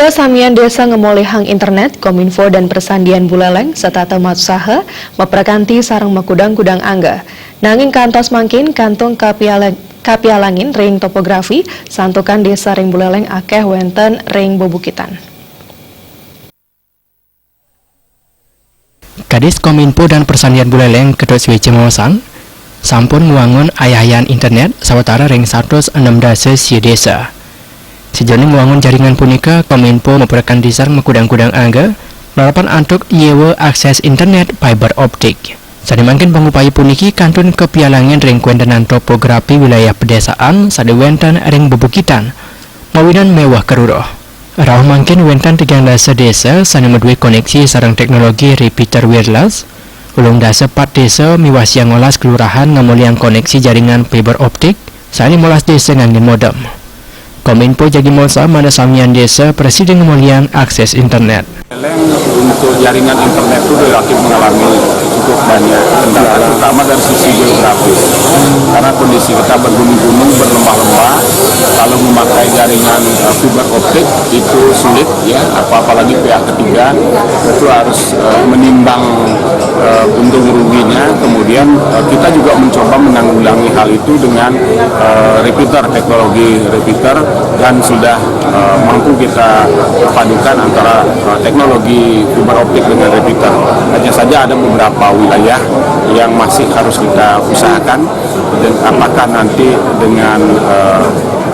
Mada Samian Desa Ngemolihang Internet, Kominfo dan Persandian Buleleng, serta temat usaha, memperkanti sarang makudang-kudang angga. Nanging kantos mangkin kantung kapialangin ring topografi, santukan desa ring Buleleng akeh wenten ring bobukitan. Kadis Kominfo dan Persandian Buleleng Kedot Swece Mawasan, sampun nguangun ayahan internet sawetara ring 106 dasa si desa. Sejauh nguangun jaringan punika, Kominfo memperkenalkan sareng makudang-kudang angga lalapan antuk nyewa akses internet fiber optik. Sademangkin pangupaya puniki kantun kepialangin ring kuentenan topografi wilayah pedesaan sadewenten ring bebukitan mawinan mewah keruroh. Rauh mangkin wenten 3 dasa desa sanemedue koneksi sareng teknologi repeater wireless. Ulung dasa 4 desa miwas yang ngolas kelurahan ngamoliang koneksi jaringan fiber optik sani molas desa ngangin modem. Kominfo jadi molsa Mada Samian Desa Presiden Ngemoliang akses internet. Untuk jaringan internet itu relatif mengalami cukup banyak kendala, terutama dari sisi geografis. Karena kondisi kita bergunung-gunung, berlembah-lembah, kalau memakai jaringan fiber optik itu sulit, ya. Apalagi pihak ketiga itu harus menimbang untung ruginya. Kemudian kita juga mencoba menanggulangi hal itu dengan repeater, teknologi repeater, dan sudah mampu kita padukan antara teknologi fiber optik dengan repeater. Hanya saja ada beberapa wilayah yang masih harus kita usahakan, dan apakah nanti dengan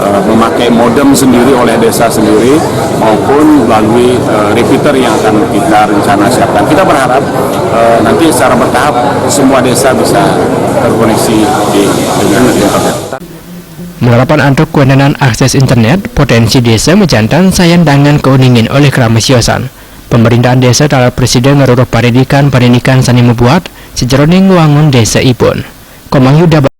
memakai modem sendiri oleh desa sendiri maupun melalui repeater yang akan kita rencana siapkan. Kita berharap nanti secara bertahap semua desa bisa terkoneksi dengan internet. Melalapan antuk kuendenan akses internet, potensi desa menjantan sayandangan keuningin oleh Keramesiosan. Pemerintahan desa dalam presiden ngaruruh pendidikan sani membuat sejeroning nguangun desa ipun. Komang Yuda